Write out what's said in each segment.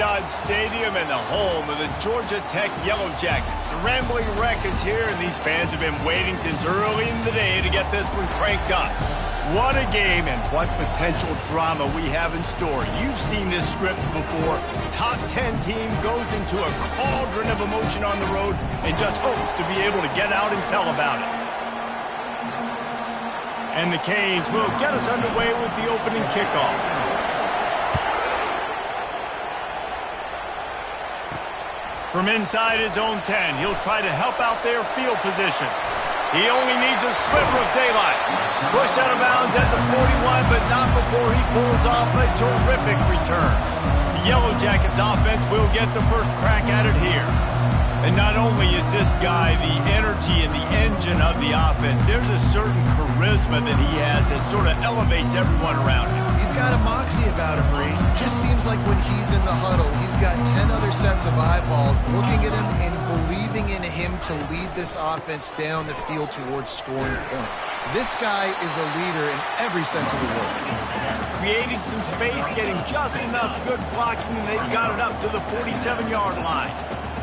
Dodge Stadium and the home of the Georgia Tech Yellow Jackets. The Rambling Wreck is here, and these fans have been waiting since early in the day to get this one cranked up. What a game and what potential drama we have in store. You've seen this script before. Top 10 team goes into a cauldron of emotion on the road and just hopes to be able to get out and tell about it. And the Canes will get us underway with the opening kickoff. From inside his own 10, he'll try to help out their field position. He only needs a sliver of daylight. Pushed out of bounds at the 41, but not before he pulls off a terrific return. The Yellow Jackets offense will get the first crack at it here. And not only is this guy the energy and the engine of the offense, there's a certain charisma that he has that sort of elevates everyone around him. He's got a moxie about him, Reese. Just seems like when he's in the huddle, he's got 10 other sets of eyeballs looking at him and believing in him to lead this offense down the field towards scoring points. This guy is a leader in every sense of the word. Creating some space, getting just enough good blocking, and they've got it up to the 47-yard line.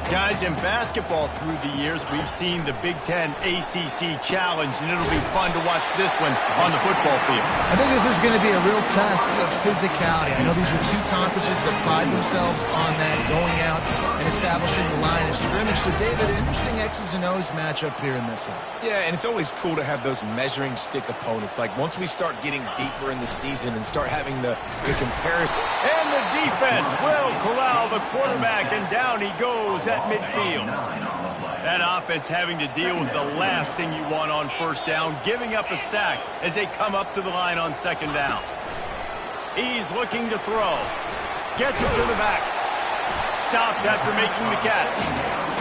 Guys, in basketball through the years, we've seen the Big Ten ACC Challenge, and it'll be fun to watch this one on the football field. I think this is going to be a real test of physicality. I know these are two conferences that pride themselves on that, going out and establishing the line of scrimmage. So, David, interesting X's and O's matchup here in this one. Yeah, and it's always cool to have those measuring stick opponents. Like, once we start getting deeper in the season and start having the comparison. And the defense will corral the quarterback, and down he goes at midfield. That offense having to deal with the last thing you want on first down, giving up a sack as they come up to the line on second down. He's looking to throw. Gets it to the back. Stopped after making the catch.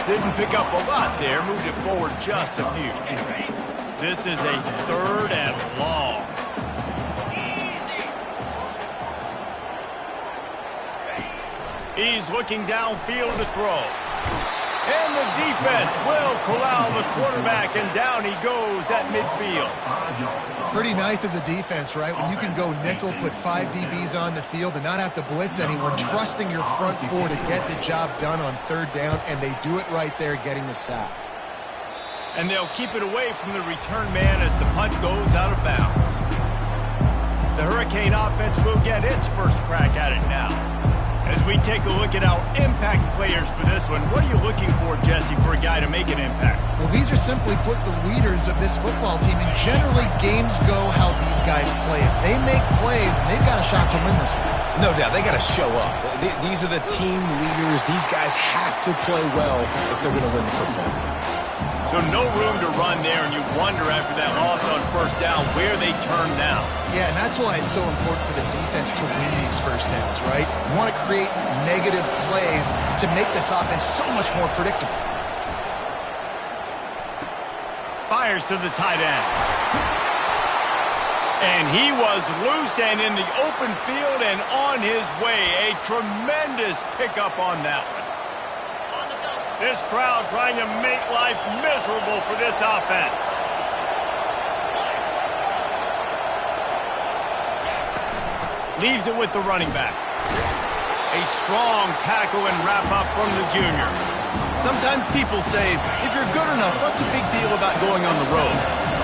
Didn't pick up a lot there, moved it forward just a few. This is a 3rd and long. He's looking downfield to throw. And the defense will corral the quarterback, and down he goes at midfield. Pretty nice as a defense, right? When you can go nickel, put 5 DBs on the field and not have to blitz anyone, trusting your front 4 to get the job done on 3rd down, and they do it right there, getting the sack. And they'll keep it away from the return man as the punt goes out of bounds. The Hurricane offense will get its first crack at it now. As we take a look at our impact players for this one, what are you looking for, Jesse, for a guy to make an impact? Well, these are simply put the leaders of this football team, and generally games go how these guys play. If they make plays, they've got a shot to win this one. No doubt, they got to show up. These are the team leaders. These guys have to play well if they're going to win the football game. So no room to run there, and you wonder after that loss on first down where they turn now. Yeah, and that's why it's so important for the defense to win these first downs, right? You want to create negative plays to make this offense so much more predictable. Fires to the tight end. And he was loose and in the open field and on his way. A tremendous pickup on that one. This crowd trying to make life miserable for this offense. Leaves it with the running back. A strong tackle and wrap up from the junior. Sometimes people say, if you're good enough, what's the big deal about going on the road?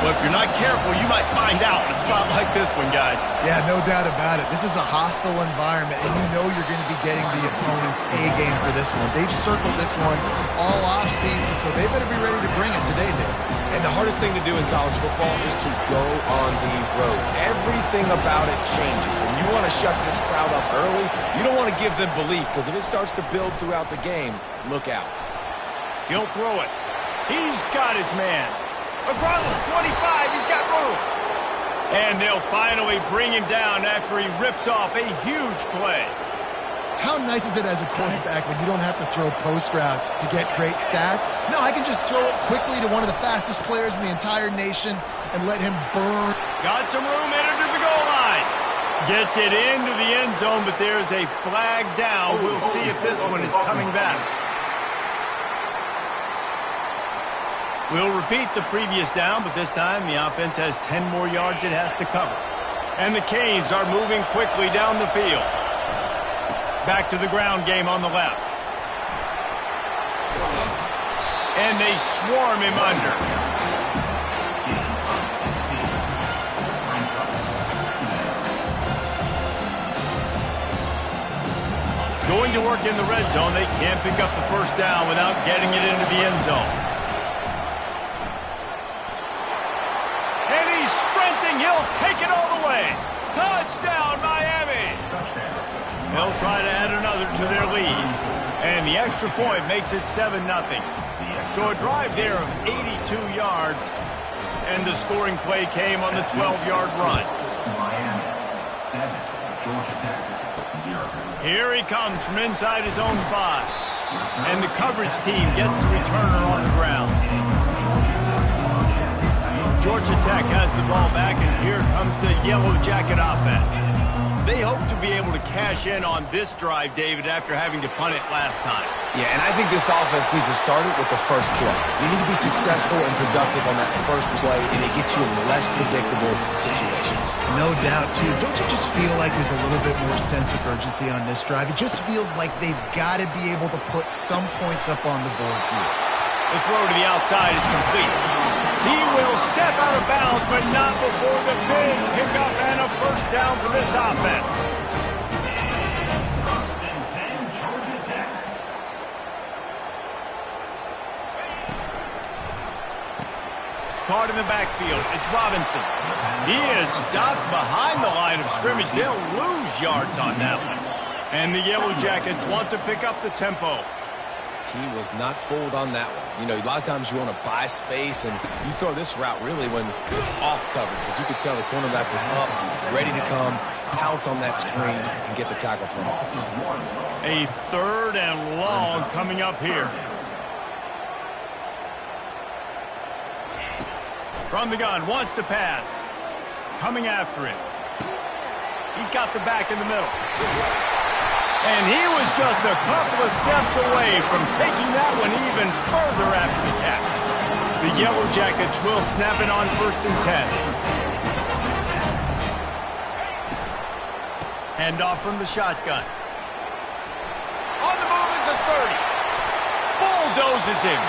Well, if you're not careful, you might find out in a spot like this one, guys. Yeah, no doubt about it. This is a hostile environment, and you know you're going to be getting the opponent's A-game for this one. They've circled this one all off-season, so they better be ready to bring it today, Dave. And the hardest thing to do in college football is to go on the road. Everything about it changes, and you want to shut this crowd up early. You don't want to give them belief, because if it starts to build throughout the game, look out. He'll throw it. He's got his man. Across the 25, he's got room. And they'll finally bring him down after he rips off a huge play. How nice is it as a quarterback when you don't have to throw post routes to get great stats? No, I can just throw it quickly to one of the fastest players in the entire nation and let him burn. Got some room headed to the goal line. Gets it into the end zone, but there's a flag down. We'll see if this one is coming back. We'll repeat the previous down, but this time the offense has 10 more yards it has to cover. And the Canes are moving quickly down the field. Back to the ground game on the left. And they swarm him under. Going to work in the red zone. They can't pick up the first down without getting it into the end zone. And he's sprinting. He'll take it all the way. Touchdown, Miami. They'll try to add another to their lead. And the extra point makes it 7-0. So a drive there of 82 yards. And the scoring play came on the 12-yard run. Miami 7, Georgia Tech 0. Here he comes from inside his own 5. And the coverage team gets the returner on the ground. Georgia Tech has the ball back, and here comes the Yellow Jacket offense. They hope to be able to cash in on this drive, David, after having to punt it last time. Yeah, and I think this offense needs to start it with the first play. You need to be successful and productive on that first play, and it gets you in less predictable situations. No doubt, too. Don't you just feel like there's a little bit more sense of urgency on this drive? It just feels like they've got to be able to put some points up on the board here. The throw to the outside is complete. He will step out of bounds, but not before the big pickup and a first down for this offense. Caught in the backfield. It's Robinson. He is stopped behind the line of scrimmage. They'll lose yards on that one. And the Yellow Jackets want to pick up the tempo. He was not fooled on that one. You know, a lot of times you want to buy space, and you throw this route really when it's off coverage. But you could tell the cornerback was up, ready to come, pounce on that screen, and get the tackle from us. A 3rd and long coming up here. From the gun, wants to pass. Coming after it. He's got the back in the middle. And he was just a couple of steps away from taking that one even further after the catch. The Yellow Jackets will snap it on 1st and 10. Hand off from the shotgun. On the move at the 30. Bulldozes him.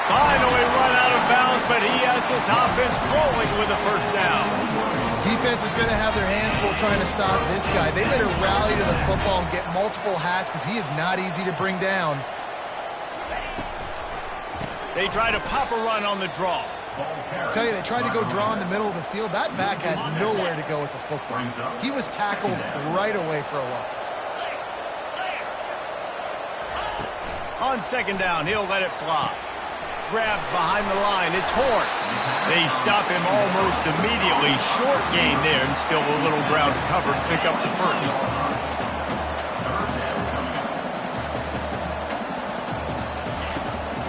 Finally run out of bounds, but he has this offense rolling with a first down. Defense is going to have their hands full trying to stop this guy. They better rally to the football and get multiple hats because he is not easy to bring down. They try to pop a run on the draw. I tell you, they tried to go draw in the middle of the field. That back had nowhere to go with the football. He was tackled right away for a loss. On 2nd down, he'll let it fly. Grabbed behind the line. It's Horn. They stop him almost immediately. Short gain there, and still a little ground to cover to pick up the first.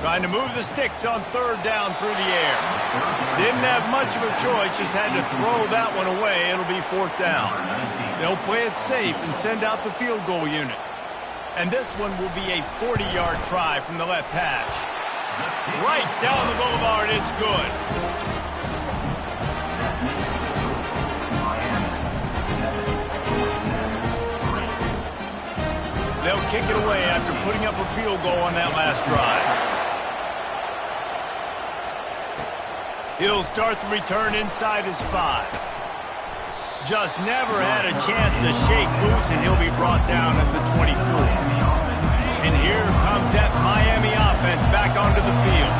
Trying to move the sticks on 3rd down through the air. Didn't have much of a choice, just had to throw that one away. It'll be 4th down. They'll play it safe and send out the field goal unit. And this one will be a 40-yard try from the left hash. Right down the boulevard, it's good. They'll kick it away after putting up a field goal on that last drive. He'll start the return inside his 5. Just never had a chance to shake loose, and he'll be brought down at the 24. And here comes that Miami offense back onto the field.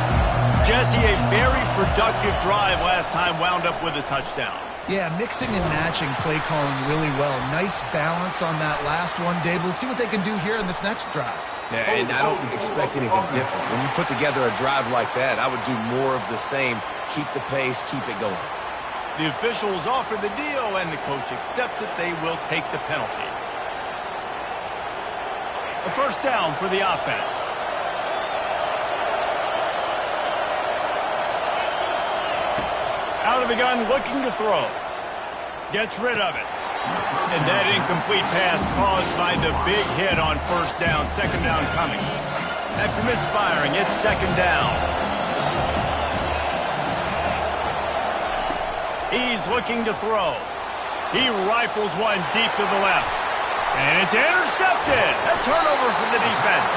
Jesse, a very productive drive last time, wound up with a touchdown. Yeah, mixing and matching play calling really well. Nice balance on that last one, Dave. Let's see what they can do here in this next drive. Yeah, and I don't expect anything different. When you put together a drive like that, I would do more of the same. Keep the pace, keep it going. The officials offer the deal, and the coach accepts it. They will take the penalty. A first down for the offense. Out of the gun, looking to throw. Gets rid of it. And that incomplete pass caused by the big hit on 1st down. 2nd down coming. After misfiring, it's 2nd down. He's looking to throw. He rifles one deep to the left. And it's intercepted. A turnover for the defense.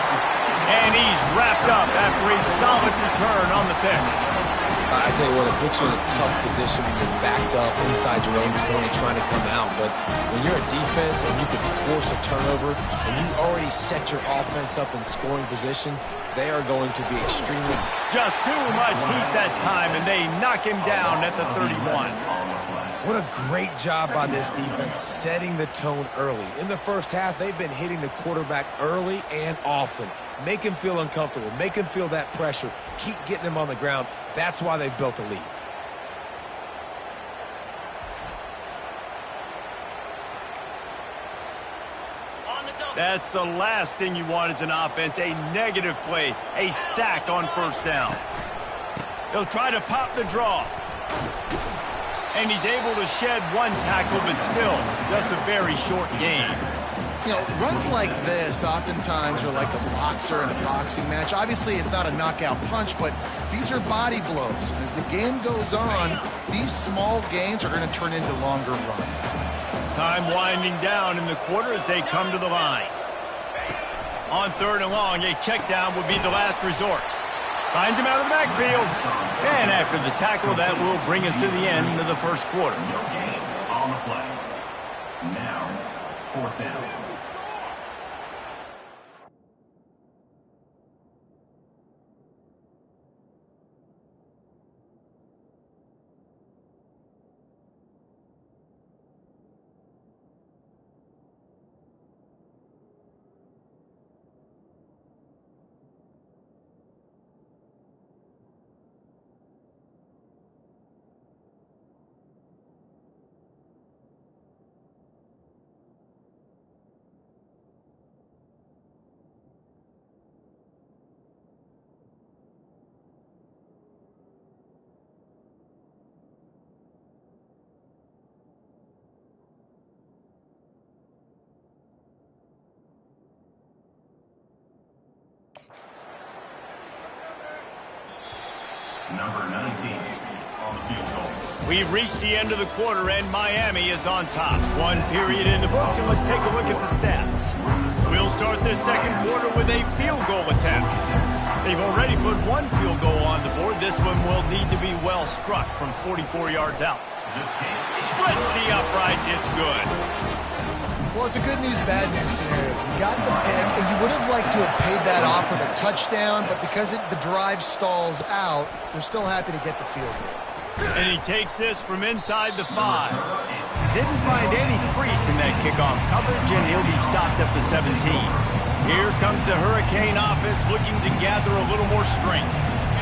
And he's wrapped up after a solid return on the pick. I tell you what, it puts you in a tough position when you're backed up inside your own 20 trying to come out. But when you're a defense and you can force a turnover and you already set your offense up in scoring position, they are going to be extremely... Just too much heat that time, and they knock him down at the 31. What a great job by this defense setting the tone early. In the first half, they've been hitting the quarterback early and often. Make him feel uncomfortable. Make him feel that pressure. Keep getting him on the ground. That's why they've built a lead. That's the last thing you want as an offense, a negative play, a sack on first down. He'll try to pop the draw. And he's able to shed one tackle, but still, just a very short game. You know, runs like this oftentimes are like a boxer in a boxing match. Obviously, it's not a knockout punch, but these are body blows. As the game goes on, these small gains are going to turn into longer runs. Time winding down in the quarter as they come to the line. On third and long, a check down would be the last resort. Finds him out of the backfield. And after the tackle, that will bring us to the end of the first quarter. No gain on the play. Now, fourth down. Number 19 on the field goal. We've reached the end of the quarter, and Miami is on top. One period in the books, and let's take a look at the stats. We'll start this second quarter with a field goal attempt. They've already put one field goal on the board. This one will need to be well struck from 44 yards out. Splits the uprights. It's good. Well, it's a good news, bad news scenario. You got the pick, and you would have liked to have paid that off with a touchdown, but because the drive stalls out, they're still happy to get the field goal. And he takes this from inside the 5. Didn't find any crease in that kickoff coverage, and he'll be stopped at the 17. Here comes the Hurricane offense looking to gather a little more strength.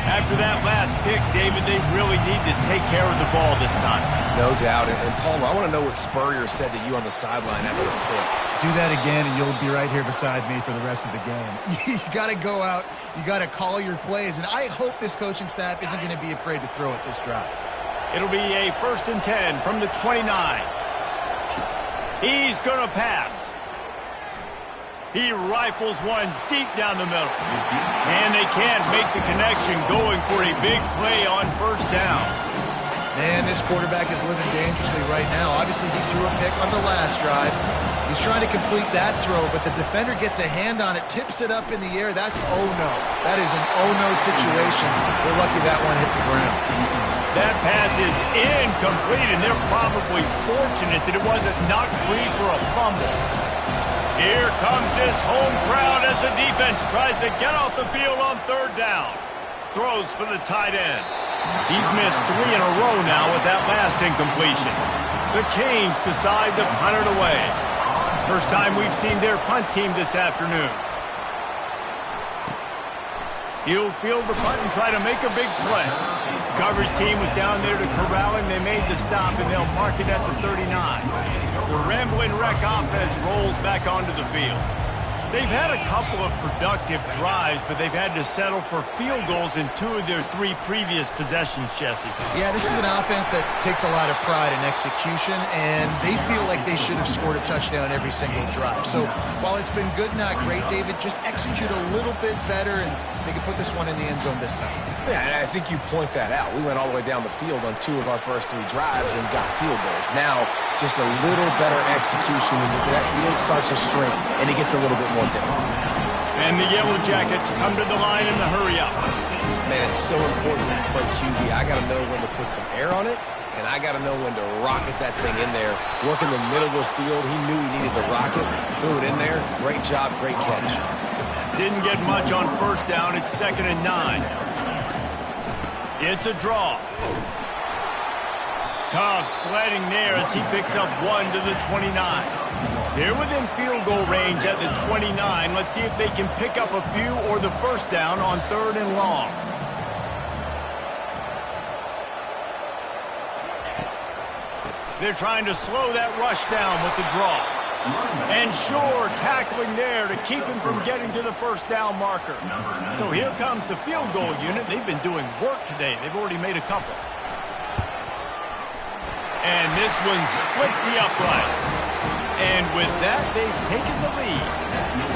After that last pick, David, they really need to take care of the ball this time. No doubt. And Palmer, I want to know what Spurrier said to you on the sideline after the pick. Do that again, and you'll be right here beside me for the rest of the game. You got to go out. You got to call your plays, and I hope this coaching staff isn't going to be afraid to throw it this drive. It'll be a 1st and 10 from the 29. He's going to pass. He rifles one deep down the middle. And they can't make the connection, going for a big play on first down. Man, this quarterback is living dangerously right now. Obviously, he threw a pick on the last drive. He's trying to complete that throw, but the defender gets a hand on it, tips it up in the air. That's oh-no. That is an oh-no situation. We're lucky that one hit the ground. That pass is incomplete, and they're probably fortunate that it wasn't knocked free for a fumble. Here comes this home crowd as the defense tries to get off the field on third down. Throws for the tight end. He's missed 3 in a row now with that last incompletion. The Canes decide to punt it away. First time we've seen their punt team this afternoon. He'll field the punt and try to make a big play. The coverage team was down there to corral him. They made the stop, and they'll mark it at the 39. The Rambling Wreck offense rolls back onto the field. They've had a couple of productive drives, but they've had to settle for field goals in 2 of their 3 previous possessions, Jesse. Yeah, this is an offense that takes a lot of pride in execution, and they feel like they should have scored a touchdown every single drive. So while it's been good, not great, David, just execute a little bit better, and they can put this one in the end zone this time. Yeah, and I think you point that out. We went all the way down the field on 2 of our first 3 drives and got field goals. Now, just a little better execution when that field starts to shrink, and it gets a little bit more difficult. And the Yellow Jackets come to the line in the hurry-up. Man, it's so important to play QB. I got to know when to put some air on it, and I got to know when to rocket that thing in there. Work in the middle of the field. He knew he needed to rocket, threw it in there. Great job, great catch. Didn't get much on first down. It's 2nd and 9. It's a draw. Tough sledding there as he picks up 1 to the 29. They're within field goal range at the 29. Let's see if they can pick up a few or the first down on 3rd and long. They're trying to slow that rush down with the draw. And sure, tackling there to keep him from getting to the first down marker. So here comes the field goal unit. They've been doing work today. They've already made a couple. And this one splits the uprights. And with that, they've taken the lead.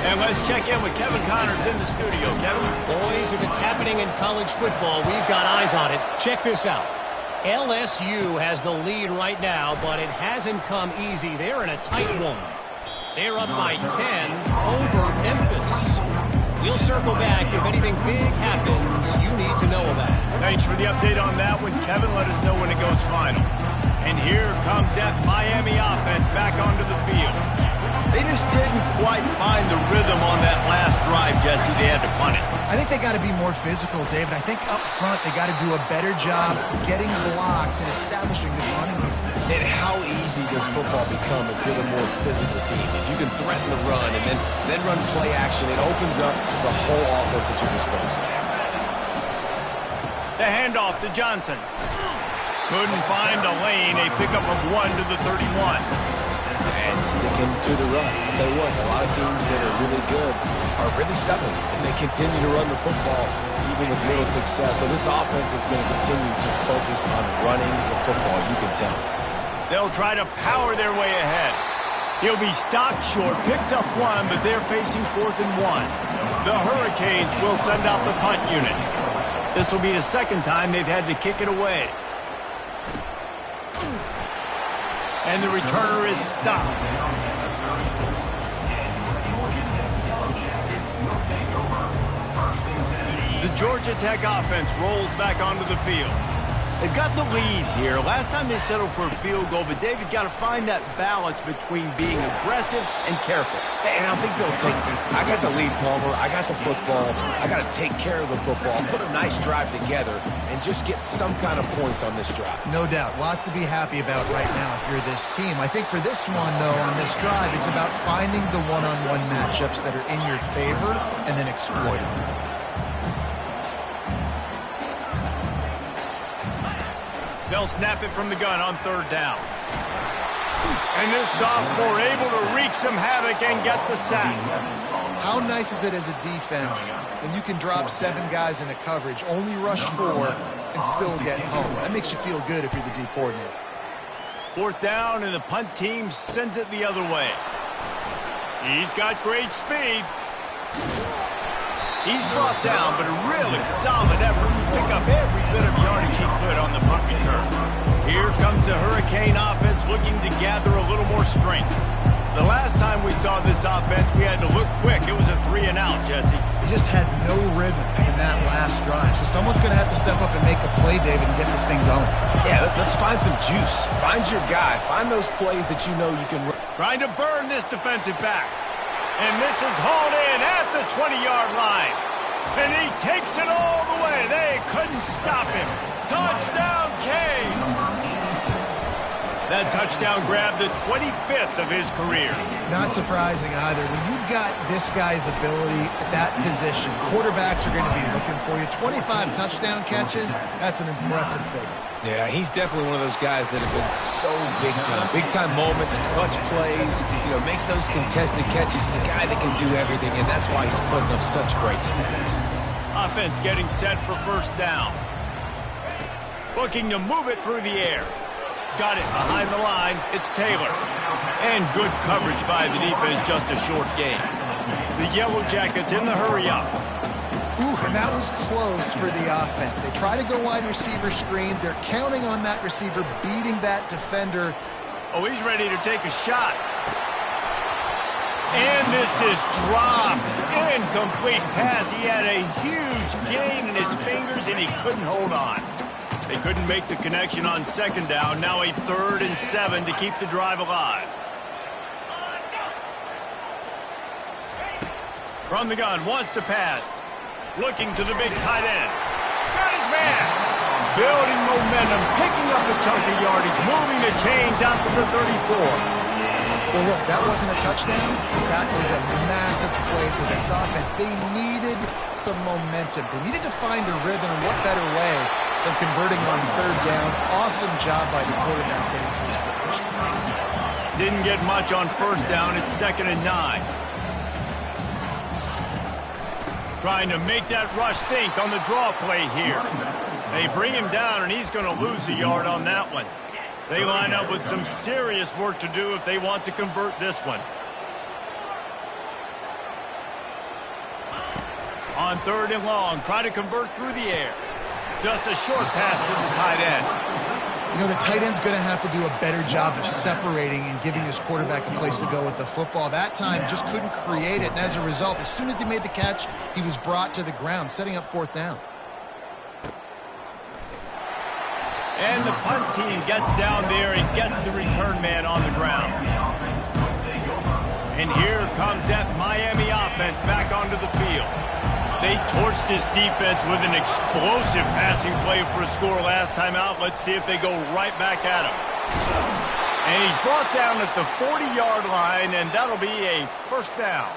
And let's check in with Kevin Connors in the studio. Kevin? Boys, if it's happening in college football, we've got eyes on it. Check this out. LSU has the lead right now, but it hasn't come easy. They're in a tight one. They're up by 10 over Memphis. We'll circle back. If anything big happens, you need to know about it. Thanks for the update on that one, Kevin. Let us know when it goes final. And here comes that Miami offense back onto the field. They just didn't quite find the rhythm on that last drive, Jesse. They had to punt it. I think they got to be more physical, David. I think up front they got to do a better job getting blocks and establishing this running game. And how easy does football become if you're the more physical team? If you can threaten the run and then run play action, it opens up the whole offense at your disposal. The handoff to Johnson. Couldn't find a lane. A pickup of 1 to the 31. And sticking to the run. I'll tell you what, a lot of teams that are really good are really stubborn, and they continue to run the football even with little success. So this offense is going to continue to focus on running the football, you can tell. They'll try to power their way ahead. He'll be stopped short, picks up 1, but they're facing 4th and 1. The Hurricanes will send out the punt unit. This will be the 2nd time they've had to kick it away. And the returner is stopped. The Georgia Tech offense rolls back onto the field. They've got the lead here. Last time they settled for a field goal, but David got to find that balance between being aggressive and careful. And I think they'll take the – I got the lead, Palmer. I got the football. I got to take care of the football, put a nice drive together, and just get some kind of points on this drive. No doubt. Lots to be happy about right now if you're this team. I think for this one, though, on this drive, it's about finding the one-on-one matchups that are in your favor and then exploiting them. They'll snap it from the gun on 3rd down. And this sophomore able to wreak some havoc and get the sack. How nice is it as a defense when you can drop 7 guys into coverage, only rush 4, and still get home? That makes you feel good if you're the D coordinator. 4th down, and the punt team sends it the other way. He's got great speed. He's brought down, but a really solid effort to pick up every bit of yardage he could on the punt return. Here comes the Hurricane offense looking to gather a little more strength. The last time we saw this offense, we had to look quick. It was a 3-and-out, Jesse. He just had no rhythm in that last drive. So someone's going to have to step up and make a play, David, and get this thing going. Yeah, let's find some juice. Find your guy. Find those plays that you know you can run. Trying to burn this defensive back. And this is hauled in at the 20-yard line. And he takes it all the way. They couldn't stop him. Touchdown, Canes. That touchdown grabbed the 25th of his career. Not surprising either. When you've got this guy's ability at that position, quarterbacks are going to be looking for you. 25 touchdown catches, that's an impressive figure. Yeah, he's definitely one of those guys that have been so big time. Big time moments, clutch plays, makes those contested catches. He's a guy that can do everything, and that's why he's putting up such great stats. Offense getting set for first down. Looking to move it through the air. Got it behind the line. It's Taylor. And good coverage by the defense, just a short gain. The Yellow Jackets in the hurry-up. Ooh, and that was close for the offense. They try to go wide receiver screen. They're counting on that receiver beating that defender. Oh, he's ready to take a shot. And this is dropped. Incomplete pass. He had a huge gain in his fingers, and he couldn't hold on. They couldn't make the connection on second down. Now a 3rd and 7 to keep the drive alive. From the gun, wants to pass. Looking to the big tight end. Got his man. Building momentum, picking up a chunk of yardage, moving the chains out to the 34. Well, look, that wasn't a touchdown. That was a massive play for this offense. They needed some momentum. They needed to find a rhythm, and what better way than converting on 3rd down. Awesome job by the quarterback getting to his position. Didn't get much on 1st down. It's 2nd and 9. Trying to make that rush think on the draw play here. They bring him down, and he's going to lose a yard on that one. They line up with some serious work to do if they want to convert this one. On 3rd and long, try to convert through the air. Just a short pass to the tight end. The tight end's going to have to do a better job of separating and giving his quarterback a place to go with the football. That time just couldn't create it, and as a result, as soon as he made the catch, he was brought to the ground, setting up 4th down. And the punt team gets down there and gets the return man on the ground. And here comes that Miami offense back onto the field. They torched this defense with an explosive passing play for a score last time out. Let's see if they go right back at him. And he's brought down at the 40-yard line, and that'll be a 1st down.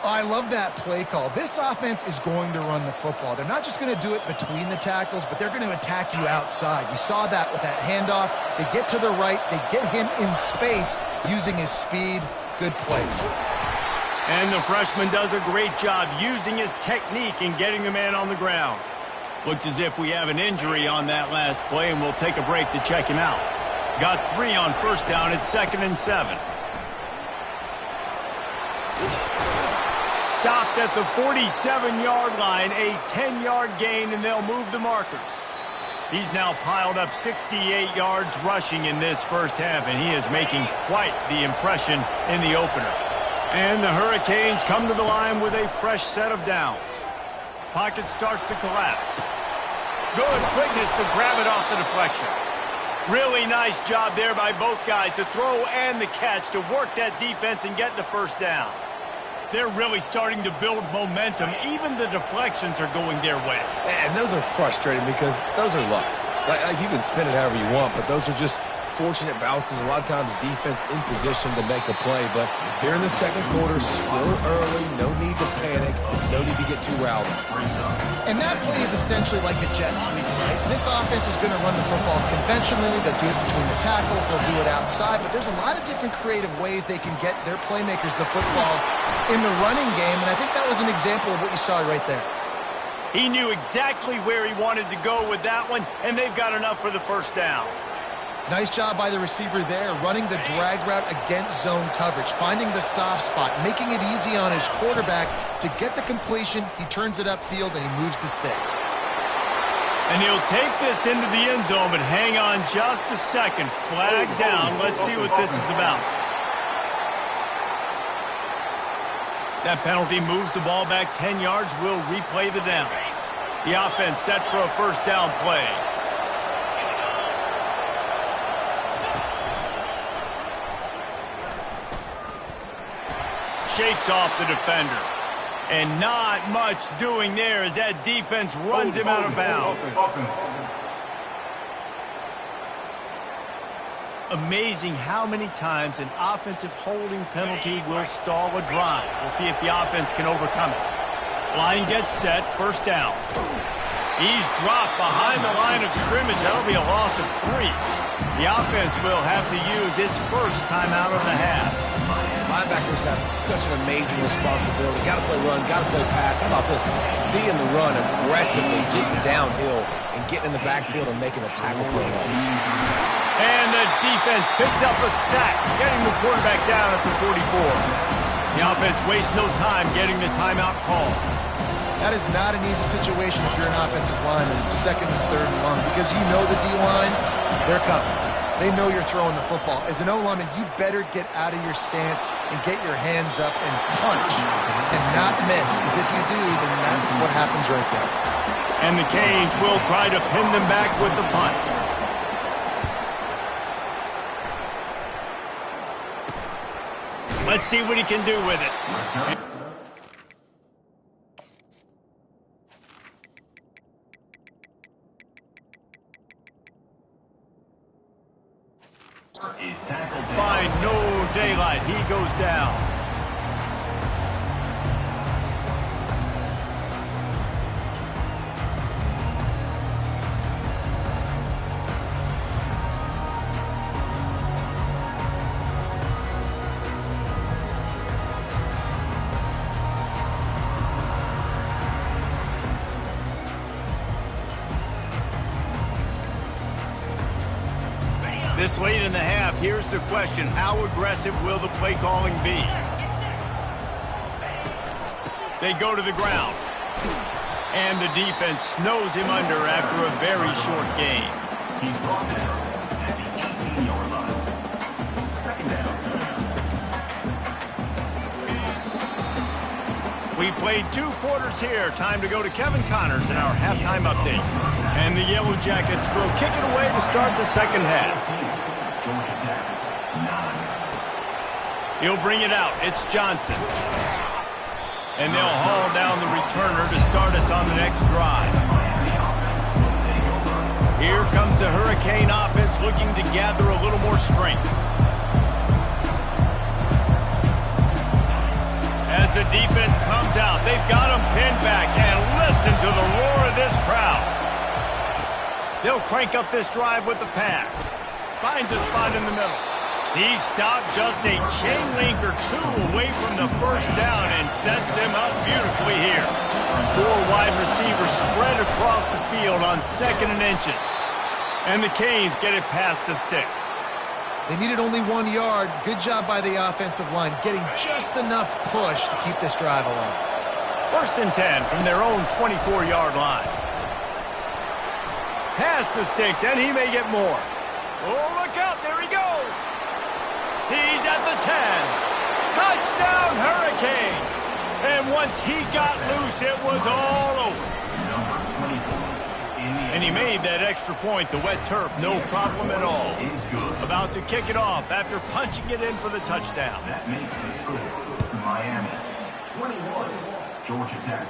I love that play call. This offense is going to run the football. They're not just going to do it between the tackles, but they're going to attack you outside. You saw that with that handoff. They get to the right. They get him in space using his speed. Good play. And the freshman does a great job using his technique and getting the man on the ground. Looks as if we have an injury on that last play, and we'll take a break to check him out. Got 3 on 1st down. It's 2nd and 7. Stopped at the 47-yard line, a 10-yard gain, and they'll move the markers. He's now piled up 68 yards rushing in this first half, and he is making quite the impression in the opener. And the Hurricanes come to the line with a fresh set of downs. Pocket starts to collapse. Good quickness to grab it off the deflection. Really nice job there by both guys to throw and the catch to work that defense and get the 1st down. They're really starting to build momentum. Even the deflections are going their way. And those are frustrating because those are luck. Like you can spin it however you want, but those are just fortunate bounces. A lot of times defense in position to make a play, but here in the 2nd quarter, still early, no need to panic, no need to get too rowdy. And that play is essentially like a jet sweep, right? This offense is going to run the football conventionally. They'll do it between the tackles. They'll do it outside. But there's a lot of different creative ways they can get their playmakers the football in the running game. And I think that was an example of what you saw right there. He knew exactly where he wanted to go with that one, and they've got enough for the 1st down. Nice job by the receiver there, running the drag route against zone coverage, finding the soft spot, making it easy on his quarterback to get the completion. He turns it upfield, and he moves the sticks. And he'll take this into the end zone, but hang on just a second. Flag down. Let's see what this is about. That penalty moves the ball back 10 yards. We'll replay the down. The offense set for a 1st down play. Shakes off the defender. And not much doing there as that defense runs him out of bounds. Amazing how many times an offensive holding penalty will stall a drive. We'll see if the offense can overcome it. Line gets set, first down. He's dropped behind the line of scrimmage. That'll be a loss of 3. The offense will have to use its first timeout of the half. Linebackers have such an amazing responsibility. Got to play run, got to play pass. How about this? Seeing the run aggressively, getting downhill, and getting in the backfield and making a tackle for a loss. And the defense picks up a sack, getting the quarterback down at the 44. The offense wastes no time getting the timeout call. That is not an easy situation if you're an offensive lineman, second and third and long, because you know the D-line, they're coming. They know you're throwing the football. As an O-lineman, you better get out of your stance and get your hands up and punch and not miss, because if you do, then that's what happens right there. And the Canes will try to pin them back with the punt. Let's see what he can do with it. Find no daylight. He goes down. This late in the half, here's the question. How aggressive will the play calling be? They go to the ground. And the defense snows him under after a very short game. He's brought down at the 18-yard line. Second down. We played 2 quarters here. Time to go to Kevin Connors in our halftime update. And the Yellow Jackets will kick it away to start the second half. He'll bring it out. It's Johnson. And they'll haul down the returner to start us on the next drive. Here comes the Hurricane offense looking to gather a little more strength. As the defense comes out, they've got him pinned back, and listen to the roar of this crowd. They'll crank up this drive with the pass. Finds a spot in the middle. He stopped just a chain link or 2 away from the first down and sets them up beautifully here. 4 wide receivers spread across the field on 2nd and inches. And the Canes get it past the sticks. They needed only 1 yard. Good job by the offensive line, getting just enough push to keep this drive alive. 1st and 10 from their own 24-yard line. Past the sticks, and he may get more. Oh, look out, there he goes. He's at the 10. Touchdown, Hurricanes. And once he got loose, it was all over. And he made that extra point, the wet turf, no problem at all. About to kick it off after punching it in for the touchdown. That makes the score. Miami 21. Georgia Tech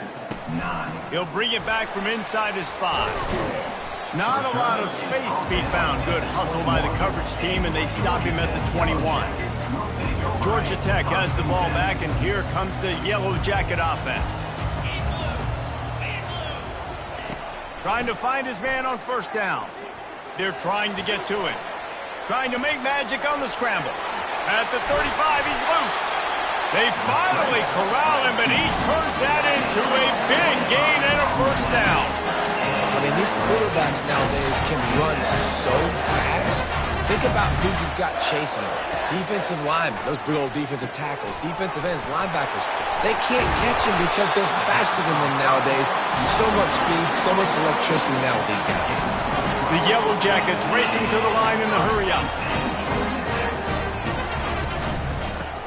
9. He'll bring it back from inside his 5. Not a lot of space to be found. Good hustle by the coverage team, and they stop him at the 21. Georgia Tech has the ball back, and here comes the Yellow Jacket offense. Trying to find his man on first down. They're trying to get to it. Trying to make magic on the scramble. At the 35, he's loose. They finally corral him, but he turns that into a big gain and a first down. I mean, these quarterbacks nowadays can run so fast. Think about who you've got chasing them. Defensive linemen, those big old defensive tackles, defensive ends, linebackers. They can't catch them because they're faster than them nowadays. So much speed, so much electricity now with these guys. The Yellow Jackets racing to the line in the hurry-up.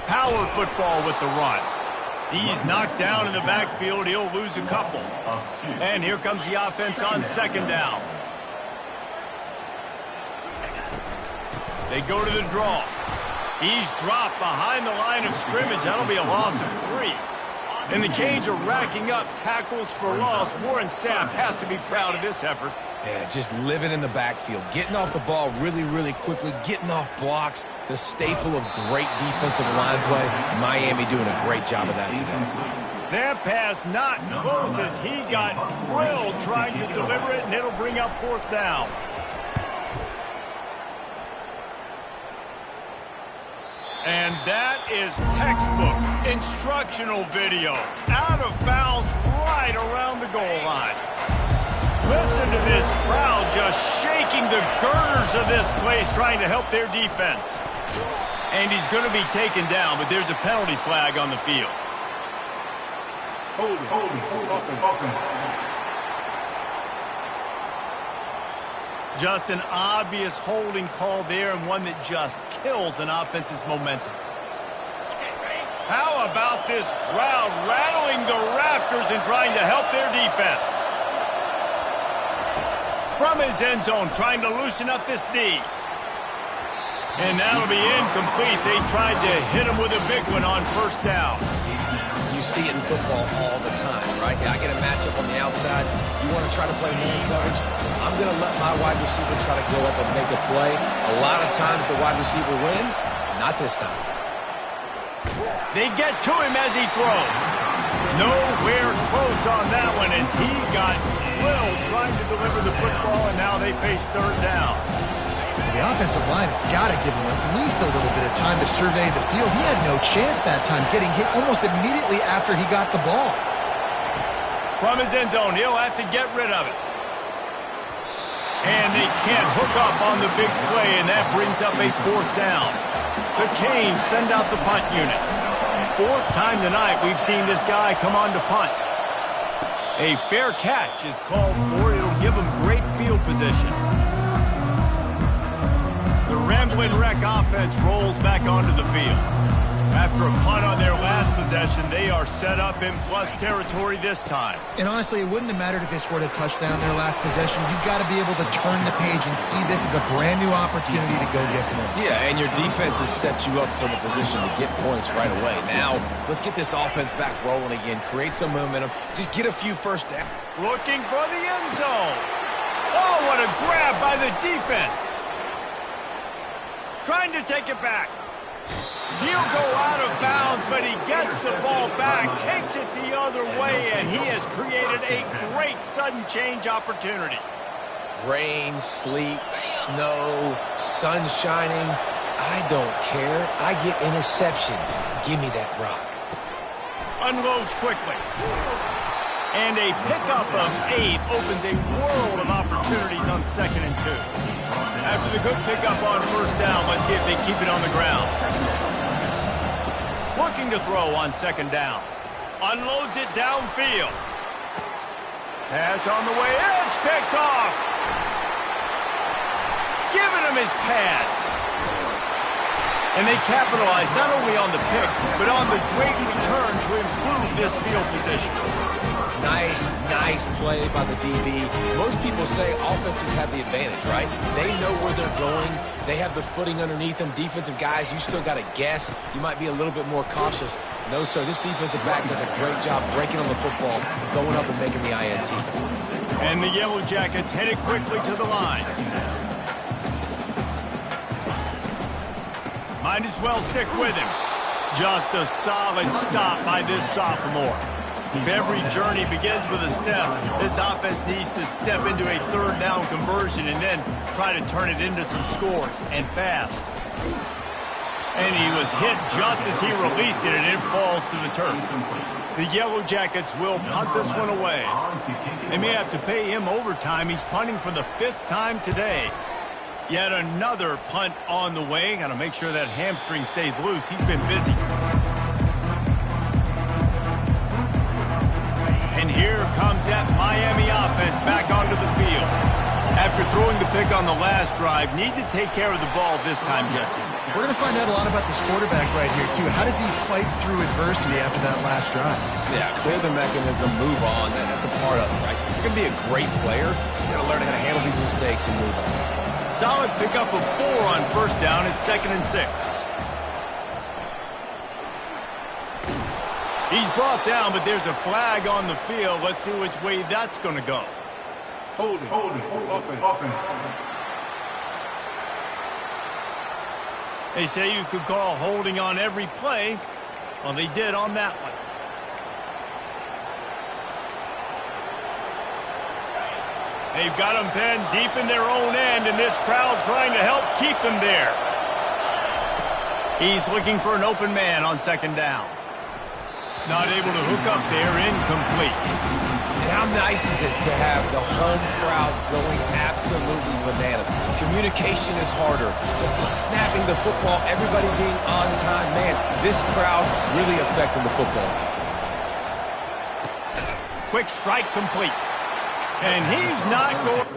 Power football with the run. He's knocked down in the backfield. He'll lose a couple. And here comes the offense on 2nd down. They go to the draw. He's dropped behind the line of scrimmage. That'll be a loss of 3. And the Canes are racking up tackles for loss. Warren Sapp has to be proud of this effort. Yeah, just living in the backfield, getting off the ball really, really quickly, getting off blocks, the staple of great defensive line play. Miami doing a great job of that today. That pass not close as he got drilled trying to deliver it, and it'll bring up 4th down. And that is textbook instructional video. Out of bounds right around the goal line. Listen to this crowd just shaking the girders of this place trying to help their defense. And he's going to be taken down, but there's a penalty flag on the field. Open. Just an obvious holding call there, and one that just kills an offense's momentum. How about this crowd rattling the rafters and trying to help their defense? From his end zone, trying to loosen up this D. And that'll be incomplete. They tried to hit him with a big one on 1st down. You see it in football all the time, right? I get a matchup on the outside. You want to try to play man coverage? I'm going to let my wide receiver try to go up and make a play. A lot of times the wide receiver wins. Not this time. They get to him as he throws. Nowhere close on that one as he got drilled trying to deliver the football, and now they face 3rd down. The offensive line has got to give him at least a little bit of time to survey the field. He had no chance that time, getting hit almost immediately after he got the ball. From his end zone, he'll have to get rid of it. And they can't hook up on the big play, and that brings up a 4th down. The Canes send out the punt unit. 4th time tonight we've seen this guy come on to punt. A fair catch is called for. It'll give them great field position. The Ramblin' Wreck offense rolls back onto the field. After a punt on their last possession, they are set up in plus territory this time. And honestly, it wouldn't have mattered if they scored a touchdown their last possession. You've got to be able to turn the page and see this as a brand new opportunity to go get points. Yeah, and your defense has set you up for the position to get points right away. Now, let's get this offense back rolling again, create some momentum, just get a few first downs. Looking for the end zone. Oh, what a grab by the defense. Trying to take it back. He'll go out of bounds, but he gets the ball back, takes it the other way, and he has created a great sudden change opportunity. Rain, sleet, snow, sun shining. I don't care. I get interceptions. Give me that rock. Unloads quickly. And a pickup of 8 opens a world of opportunities on 2nd and 2. After the good pickup on 1st down, let's see if they keep it on the ground. Looking to throw on 2nd down. Unloads it downfield. Pass on the way. It's picked off. Giving him his pads. And they capitalize not only on the pick, but on the great return to improve this field position. Nice play by the DB. Most people say offenses have the advantage, right? They know where they're going. They have the footing underneath them. Defensive guys, you still got to guess. You might be a little bit more cautious. No, sir, this defensive back does a great job breaking on the football, going up and making the INT. And the Yellow Jackets headed quickly to the line. Might as well stick with him. Just a solid stop by this sophomore. If every journey begins with a step, this offense needs to step into a 3rd down conversion and then try to turn it into some scores, and fast. And he was hit just as he released it, and it falls to the turf. The Yellow Jackets will punt this one away. They may have to pay him overtime. He's punting for the 5th time today. Yet another punt on the way. Got to make sure that hamstring stays loose. He's been busy. And here comes that Miami offense back onto the field. After throwing the pick on the last drive, need to take care of the ball this time, Jesse. We're going to find out a lot about this quarterback right here, too. How does he fight through adversity after that last drive? Yeah, clear the mechanism, move on. That's a part of it, right? You're going to be a great player. You got to learn how to handle these mistakes and move on. Solid pickup of 4 on 1st down. It's 2nd and 6. He's brought down, but there's a flag on the field. Let's see which way that's going to go. Hold it, open. They say you could call holding on every play. Well, they did on that one. They've got them pinned deep in their own end, and this crowd trying to help keep them there. He's looking for an open man on second down. Not able to hook up there, incomplete. And how nice is it to have the home crowd going absolutely bananas? Communication is harder, but the snapping the football, everybody being on time, man, this crowd really affecting the football game. Quick strike complete. And he's not going...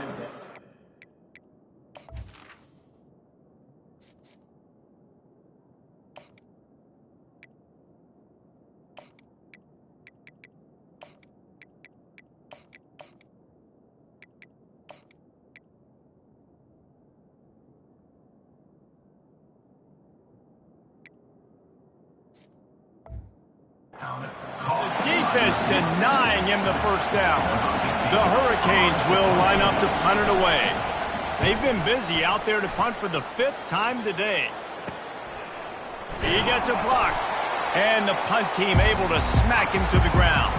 The defense denying him the first down. The Hurricanes will line up to punt it away. They've been busy out there to punt for the 5th time today. He gets a block. And the punt team able to smack him to the ground.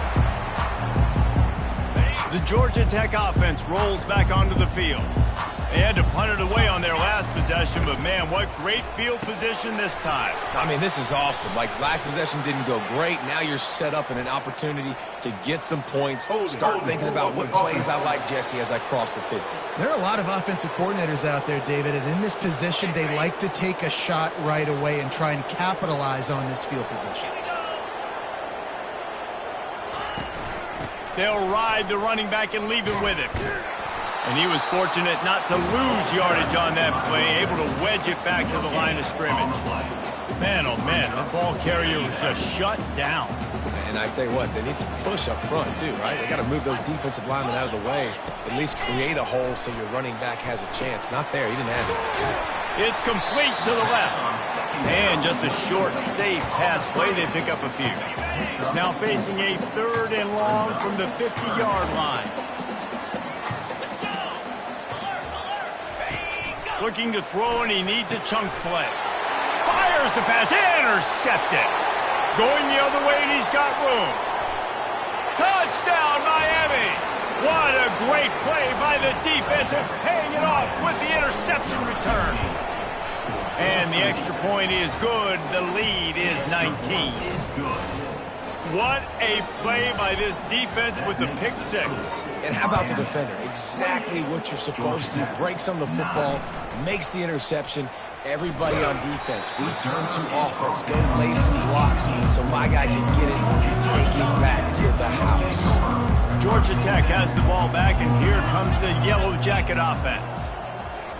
The Georgia Tech offense rolls back onto the field. They had to punt it away on their last possession, but man, what great field position this time. I mean, this is awesome. Like, last possession didn't go great. Now you're set up in an opportunity to get some points. Start thinking about what plays I like, Jesse, as I cross the 50. There are a lot of offensive coordinators out there, David, and in this position, they like to take a shot right away and try and capitalize on this field position. They'll ride the running back and leave him with it. And he was fortunate not to lose yardage on that play, able to wedge it back to the line of scrimmage. Man, oh man, the ball carrier was just shut down. And I tell you what, they need some push up front too, right? They got to move those defensive linemen out of the way, at least create a hole so your running back has a chance. Not there, he didn't have it. It's complete to the left. And just a short, safe pass play, they pick up a few. Now facing a 3rd and long from the 50-yard line. Looking to throw, and he needs a chunk play. Fires the pass, intercepted. Going the other way, and he's got room. Touchdown, Miami! What a great play by the defense, and paying it off with the interception return. And the extra point is good. The lead is 19. What a play by this defense with the pick 6. And how about the defender? Exactly what you're supposed to. Breaks on the football, makes the interception. Everybody on defense, we turn to offense. Go lay some blocks so my guy can get it and take it back to the house. Georgia Tech has the ball back, and here comes the Yellow Jacket offense.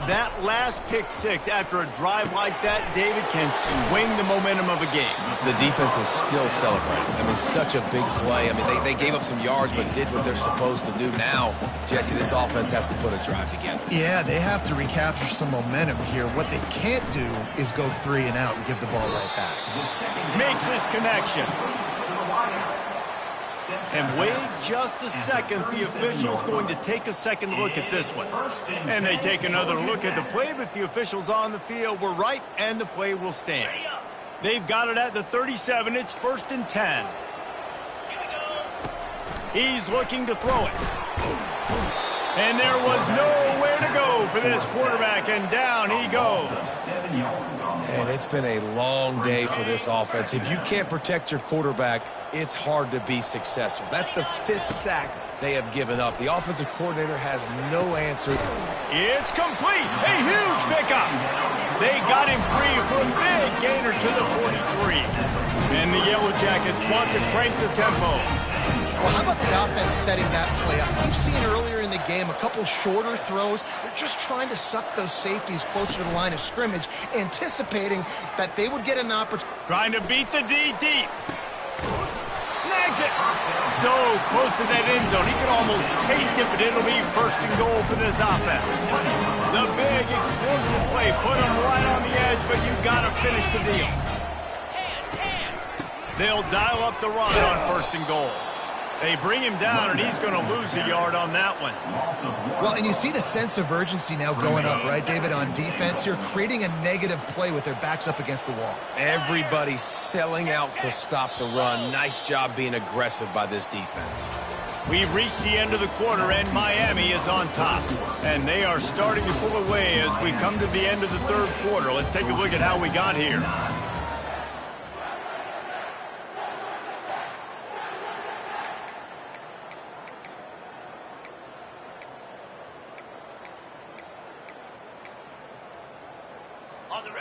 That last pick 6 after a drive like that, David, can swing the momentum of a game. The defense is still celebrating. I mean, such a big play. I mean, they gave up some yards but did what they're supposed to do. Now, Jesse, this offense has to put a drive together. Yeah, they have to recapture some momentum here. What they can't do is go 3 and out and give the ball right back. Makes his connection. And wait just a second, the official's going to take a second look at this one. And they take another look at the play, but the officials on the field were right, and the play will stand. They've got it at the 37. It's 1st and 10. He's looking to throw it. And there was nowhere to go for this quarterback, and down he goes. And it's been a long day for this offense. If you can't protect your quarterback, it's hard to be successful. That's the 5th sack they have given up. The offensive coordinator has no answer. It's complete. A huge pickup. They got him free for a big gainer to the 43. And the Yellow Jackets want to crank the tempo. Well, how about the offense setting that play up? We've seen earlier in the game a couple shorter throws. They're just trying to suck those safeties closer to the line of scrimmage, anticipating that they would get an opportunity. Trying to beat the D deep. Snags it. So close to that end zone. He can almost taste it, but it'll be 1st and goal for this offense. The big explosive play put him right on the edge, but you got to finish the deal. They'll dial up the run on 1st and goal. They bring him down, and he's going to lose a yard on that one. Well, and you see the sense of urgency now going up, right, David, on defense here, creating a negative play with their backs up against the wall. Everybody's selling out to stop the run. Nice job being aggressive by this defense. We've reached the end of the quarter, and Miami is on top. And they are starting to pull away as we come to the end of the 3rd quarter. Let's take a look at how we got here.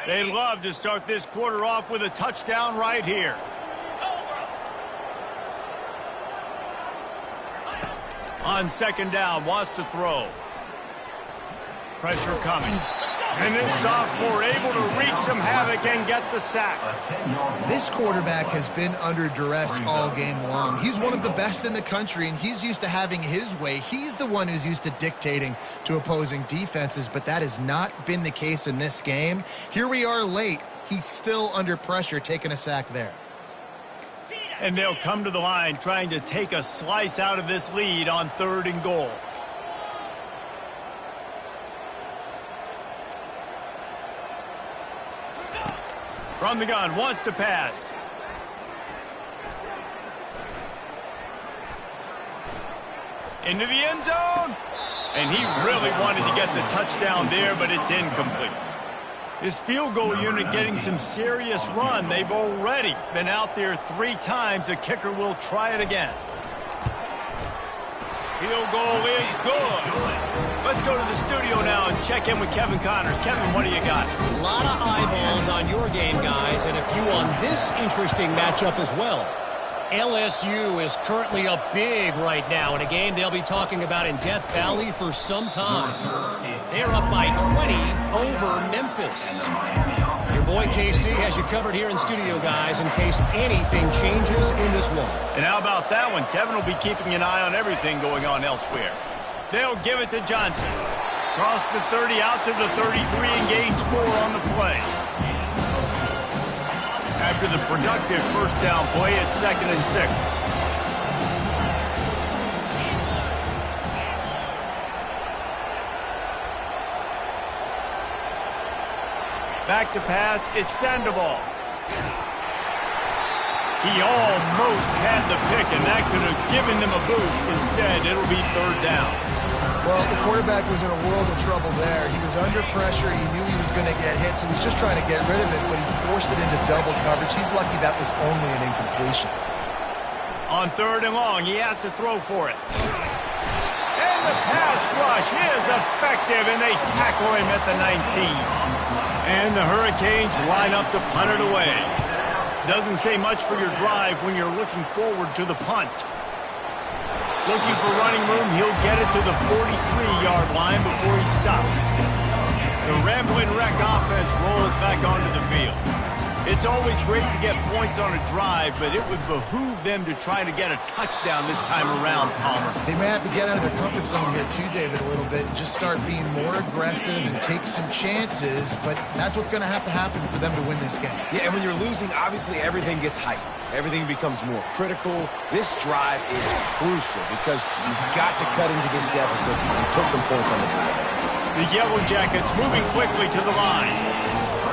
They'd love to start this quarter off with a touchdown right here. On 2nd down, wants to throw. Pressure coming. And this sophomore able to wreak some havoc and get the sack. This quarterback has been under duress all game long. He's one of the best in the country, and he's used to having his way. He's the one who's used to dictating to opposing defenses, but that has not been the case in this game. Here we are late. He's still under pressure, taking a sack there. And they'll come to the line trying to take a slice out of this lead on 3rd and goal. From the gun, wants to pass. Into the end zone. And he really wanted to get the touchdown there, but it's incomplete. His field goal unit getting some serious run. They've already been out there 3 times. The kicker will try it again. Field goal is good. Let's go to the studio now and check in with Kevin Connors. Kevin, what do you got? A lot of eyeballs on your game, guys, and a few on this interesting matchup as well. LSU is currently up big right now in a game they'll be talking about in Death Valley for some time. They're up by 20 over Memphis. Your boy KC has you covered here in studio, guys, in case anything changes in this one. And how about that one? Kevin will be keeping an eye on everything going on elsewhere. They'll give it to Johnson. Cross the 30 out to the 33 and gains 4 on the play. After the productive 1st down play, it's 2nd and 6. Back to pass, it's Sandoval. He almost had the pick, and that could have given them a boost. Instead, it'll be 3rd down. Well, the quarterback was in a world of trouble there. He was under pressure. He knew he was going to get hit, so he was just trying to get rid of it, but he forced it into double coverage. He's lucky that was only an incompletion. On 3rd and long, he has to throw for it. And the pass rush is effective, and they tackle him at the 19. And the Hurricanes line up to punt it away. Doesn't say much for your drive when you're looking forward to the punt. Looking for running room, he'll get it to the 43-yard line before he stops. The Ramblin' Wreck offense rolls back onto the field. It's always great to get points on a drive, but it would behoove them to try to get a touchdown this time around, Palmer. They may have to get out of their comfort zone here too, David, a little bit, and just start being more aggressive and take some chances, but that's what's going to have to happen for them to win this game. Yeah, and when you're losing, obviously everything gets heightened. Everything becomes more critical. This drive is crucial because you've got to cut into this deficit and put some points on the board. The Yellow Jackets moving quickly to the line.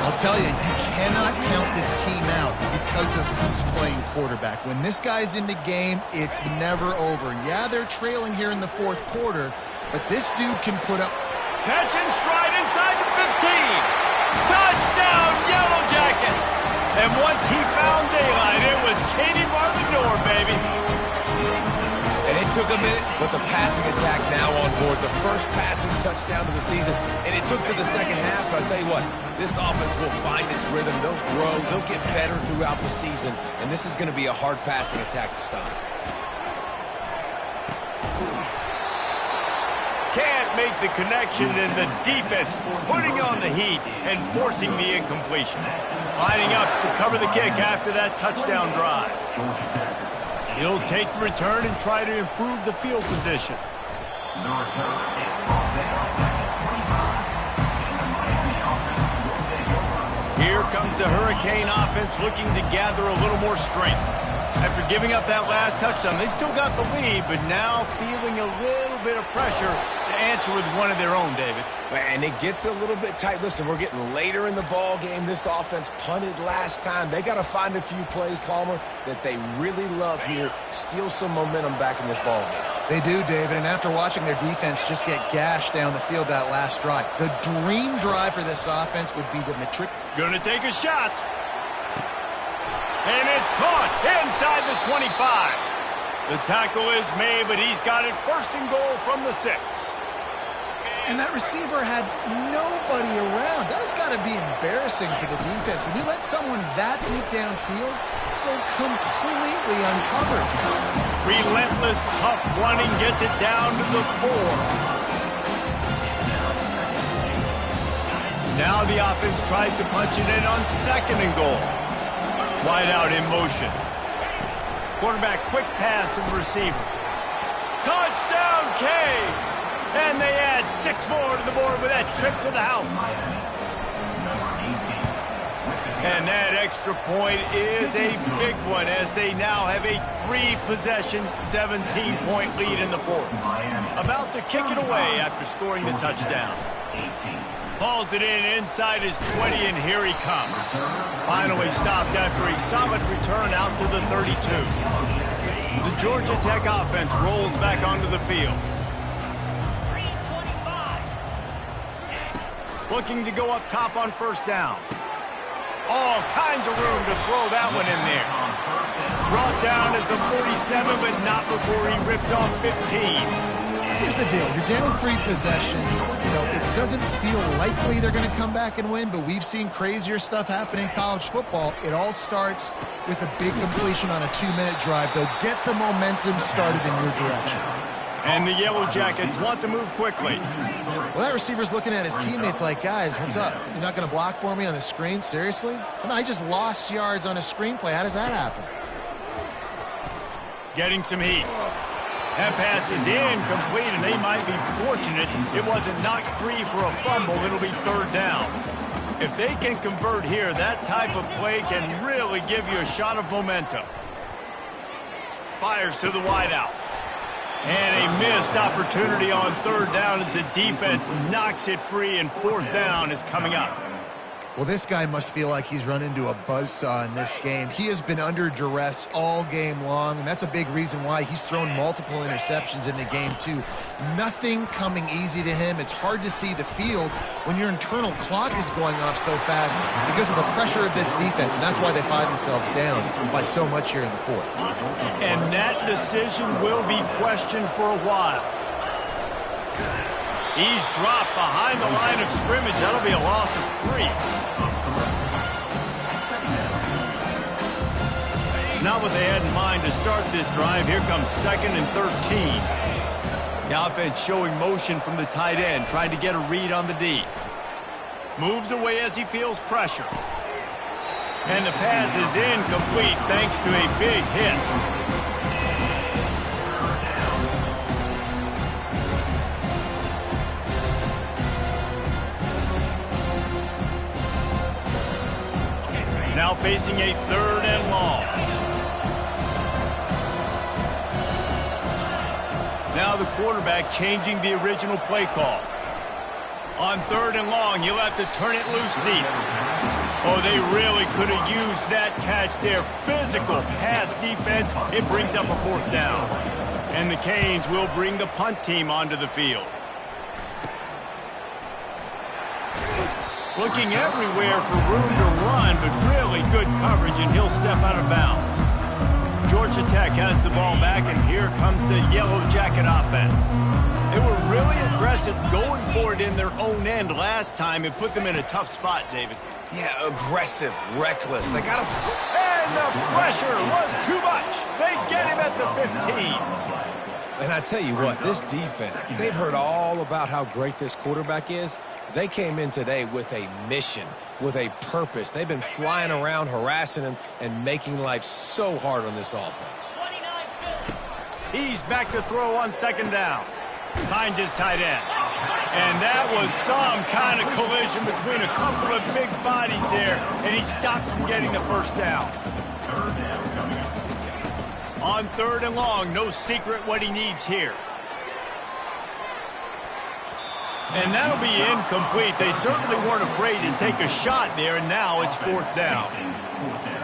I'll tell you, you cannot count this team out because of who's playing quarterback. When this guy's in the game, it's never over. Yeah, they're trailing here in the 4th quarter, but this dude can put up... Catch and stride inside the 15. Touchdown, Yellow Jackets! And once he found daylight, it was Katie bar the door, baby. And it took a minute, but the passing attack now on board. The first passing touchdown of the season, and it took to the 2nd half. But I'll tell you what, this offense will find its rhythm. They'll grow. They'll get better throughout the season, and this is going to be a hard passing attack to stop. Can't make the connection, and the defense putting on the heat and forcing the incompletion. Lining up to cover the kick after that touchdown drive. He'll take the return and try to improve the field position. The return is brought down at the 25. And the Miami offense will take over. Here comes the Hurricane offense looking to gather a little more strength. After giving up that last touchdown, they still got the lead, but now feeling a little bit of pressure to answer with one of their own, David. And it gets a little bit tight. Listen, we're getting later in the ball game. This offense punted last time. They got to find a few plays, Palmer, that they really love here. Steal some momentum back in this ball game. They do, David, and after watching their defense just get gashed down the field that last drive, the dream drive for this offense would be to matric. Going to take a shot. And it's caught inside the 25. The tackle is made, but he's got it first and goal from the 6. And that receiver had nobody around. That has got to be embarrassing for the defense. When you let someone that deep downfield go completely uncovered. Relentless, tough running gets it down to the 4. Now the offense tries to punch it in on second and goal. Wide out in motion. Quarterback quick pass to the receiver. Touchdown, Canes! And they add 6 more to the board with that trip to the house. And that extra point is a big one as they now have a 3-possession, 17-point lead in the 4th. About to kick it away after scoring the touchdown. Hauls it in inside his 20, and here he comes. Finally stopped after a solid return out to the 32. The Georgia Tech offense rolls back onto the field. Looking to go up top on first down. All kinds of room to throw that one in there. Brought down at the 47, but not before he ripped off 15. Here's the deal. You're down 3 possessions. You know, it doesn't feel likely they're going to come back and win, but we've seen crazier stuff happen in college football. It all starts with a big completion on a 2-minute drive. They'll get the momentum started in your direction. And the Yellow Jackets want to move quickly. Well, that receiver's looking at his teammates like, guys, what's up? You're not going to block for me on the screen? Seriously? I just lost yards on a screenplay. How does that happen? Getting some heat. That pass is incomplete, and they might be fortunate it wasn't knocked free for a fumble. It'll be 3rd down. If they can convert here, that type of play can really give you a shot of momentum. Fires to the wideout. And a missed opportunity on 3rd down as the defense knocks it free, and 4th down is coming up. Well, this guy must feel like he's run into a buzzsaw in this game. He has been under duress all game long, and that's a big reason why he's thrown multiple interceptions in the game, too. Nothing coming easy to him. It's hard to see the field when your internal clock is going off so fast because of the pressure of this defense, and that's why they find themselves down by so much here in the 4th. And that decision will be questioned for a while. He's dropped behind the line of scrimmage. That'll be a loss of 3. Not what they had in mind to start this drive. Here comes 2nd and 13. The offense showing motion from the tight end, trying to get a read on the D. Moves away as he feels pressure. And the pass is incomplete thanks to a big hit. Now facing a 3rd and long. Now the quarterback changing the original play call. On 3rd and long, you'll have to turn it loose deep. Oh, they really could have used that catch there. Physical pass defense. It brings up a 4th down. And the Canes will bring the punt team onto the field. Looking everywhere for room to run, but really good coverage, and he'll step out of bounds. Georgia Tech has the ball back, and here comes the Yellow Jacket offense. They were really aggressive going for it in their own end last time and put them in a tough spot, David. Yeah, aggressive, reckless. They got to... And the pressure was too much. They get him at the 15. And I tell you what, this defense, they've heard all about how great this quarterback is. They came in today with a mission, with a purpose. They've been flying around, harassing him, and making life so hard on this offense. He's back to throw on 2nd down. Finds his tight end. And that was some kind of collision between a couple of big bodies there, and he stopped from getting the first down. On 3rd and long, no secret what he needs here. And that'll be incomplete. They certainly weren't afraid to take a shot there, and now it's 4th down.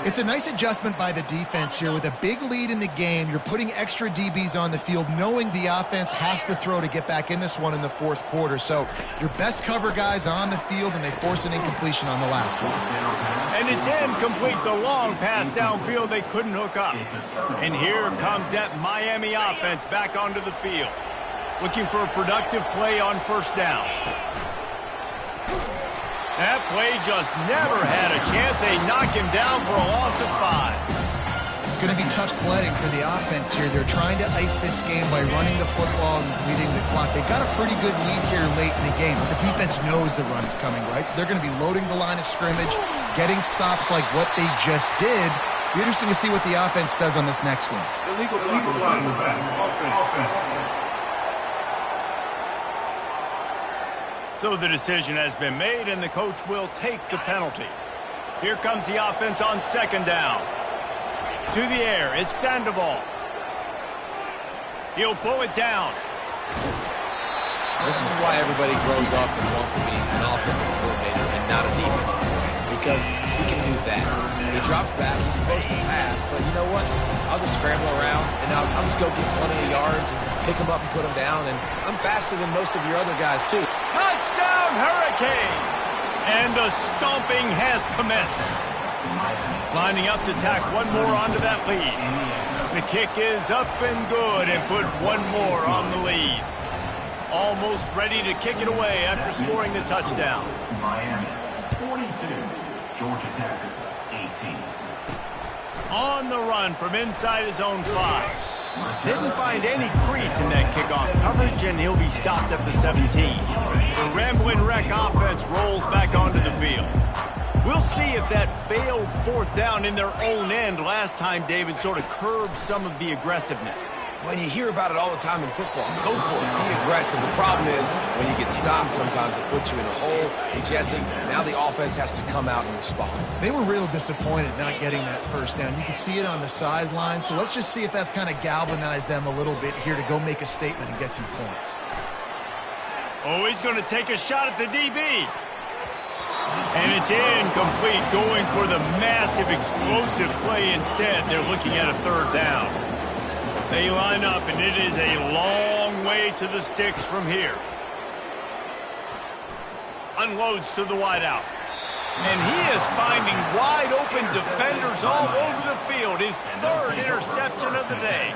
It's a nice adjustment by the defense here. With a big lead in the game, you're putting extra DBs on the field, knowing the offense has to throw to get back in this one in the 4th quarter. So your best cover guys on the field, and they force an incompletion on the last one. And it's incomplete. The long pass downfield, they couldn't hook up. And here comes that Miami offense back onto the field, looking for a productive play on 1st down. That play just never had a chance. They knock him down for a loss of 5. It's going to be tough sledding for the offense here. They're trying to ice this game by running the football and leading the clock. They've got a pretty good lead here late in the game, but the defense knows the run is coming, right? So they're going to be loading the line of scrimmage, getting stops like what they just did. It'll be interesting to see what the offense does on this next one. Illegal line in the back. Offense. So the decision has been made, and the coach will take the penalty. Here comes the offense on 2nd down. To the air, it's Sandoval. He'll pull it down. This is why everybody grows up and wants to be an offensive coordinator and not a defensive coordinator, because he can do that. He drops back, he's supposed to pass, but you know what? I'll just scramble around, and I'll just go get plenty of yards and pick them up and put them down, and I'm faster than most of your other guys, too. Touchdown, Hurricanes! And the stomping has commenced. Lining up to tack one more onto that lead. The kick is up and good, and put one more on the lead. Almost ready to kick it away after scoring the touchdown. Miami, 42. Georgia Tech, 18. On the run from inside his own 5. Didn't find any crease in that kickoff coverage, and he'll be stopped at the 17. The Rambling Wreck offense rolls back onto the field. We'll see if that failed 4th down in their own end last time, David, sort of curbed some of the aggressiveness. Well, you hear about it all the time in football. Go for it. Be aggressive. The problem is when you get stopped, sometimes it puts you in a hole. And Jesse, now the offense has to come out and respond. They were real disappointed not getting that 1st down. You can see it on the sideline. So let's just see if that's kind of galvanized them a little bit here to go make a statement and get some points. Oh, he's going to take a shot at the DB. And it's incomplete, going for the massive explosive play instead. They're looking at a 3rd down. They line up, and it is a long way to the sticks from here. Unloads to the wideout. And he is finding wide-open defenders all over the field. His 3rd interception of the day.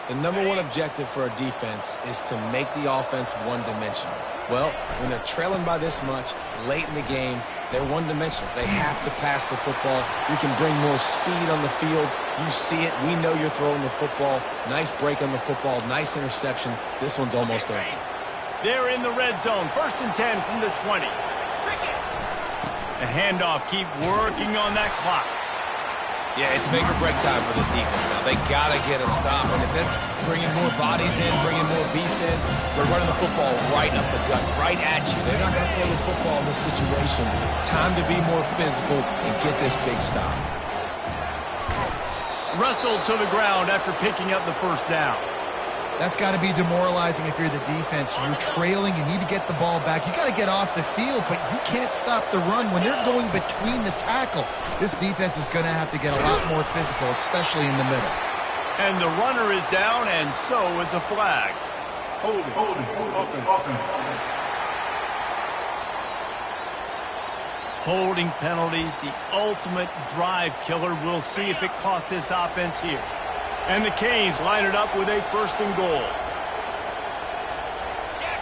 The #1 objective for a defense is to make the offense one-dimensional. Well, when they're trailing by this much late in the game, they're one-dimensional. They have to pass the football. You can bring more speed on the field. You see it. We know you're throwing the football. Nice break on the football. Nice interception. This one's almost over. They're in the red zone. 1st and 10 from the 20. The handoff, keep working on that clock. Yeah, it's make or break time for this defense now. They got to get a stop, and if that's bringing more bodies in, bringing more beef in, they're running the football right up the gut, right at you. They're not going to throw the football in this situation. Time to be more physical and get this big stop. Wrestled to the ground after picking up the 1st down. That's got to be demoralizing if you're the defense. You're trailing. You need to get the ball back. You got to get off the field, but you can't stop the run. When they're going between the tackles, this defense is going to have to get a lot more physical, especially in the middle. And the runner is down, and so is a flag. Hold it. Offense. Holding penalties, the ultimate drive killer. We'll see if it costs this offense here. And the Canes line it up with a 1st and goal.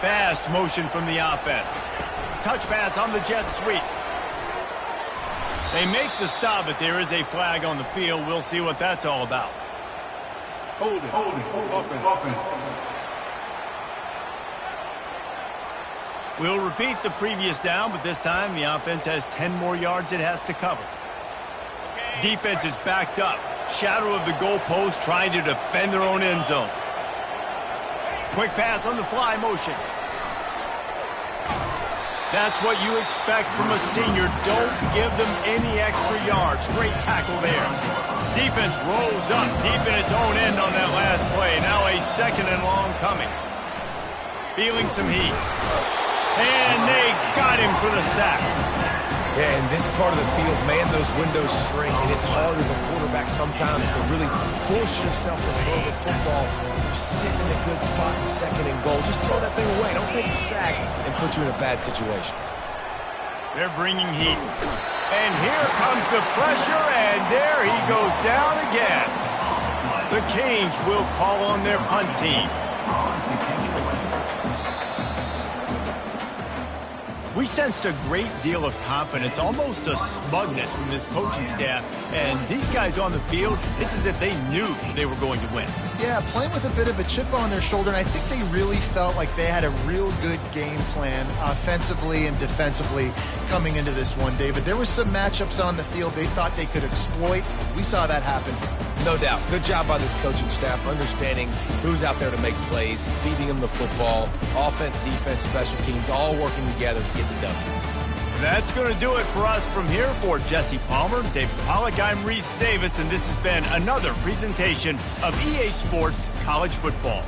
Fast motion from the offense. Touch pass on the jet sweep. They make the stop, but there is a flag on the field. We'll see what that's all about. Hold it. Offense. We'll repeat the previous down, but this time the offense has 10 more yards it has to cover. Defense is backed up. Shadow of the goalpost, trying to defend their own end zone. Quick pass on the fly motion. That's what you expect from a senior. Don't give them any extra yards. Great tackle there. Defense rolls up deep in its own end on that last play. Now a 2nd and long coming. Feeling some heat. And they got him for the sack. Yeah, in this part of the field, man, those windows shrink, and it's hard as a quarterback sometimes to really force yourself to throw the football. You're sitting in a good spot in 2nd and goal. Just throw that thing away. Don't take the sack and put you in a bad situation. They're bringing heat. And here comes the pressure, and there he goes down again. The Canes will call on their punt team. We sensed a great deal of confidence, almost a smugness from this coaching staff. And these guys on the field, it's as if they knew they were going to win. Yeah, playing with a bit of a chip on their shoulder, and I think they really felt like they had a real good game plan offensively and defensively coming into this one, David. There were some matchups on the field they thought they could exploit. We saw that happen. No doubt. Good job by this coaching staff, understanding who's out there to make plays, feeding them the football, offense, defense, special teams, all working together to get the W. That's going to do it for us from here. For Jesse Palmer, David Pollack, I'm Reese Davis, and this has been another presentation of EA Sports College Football.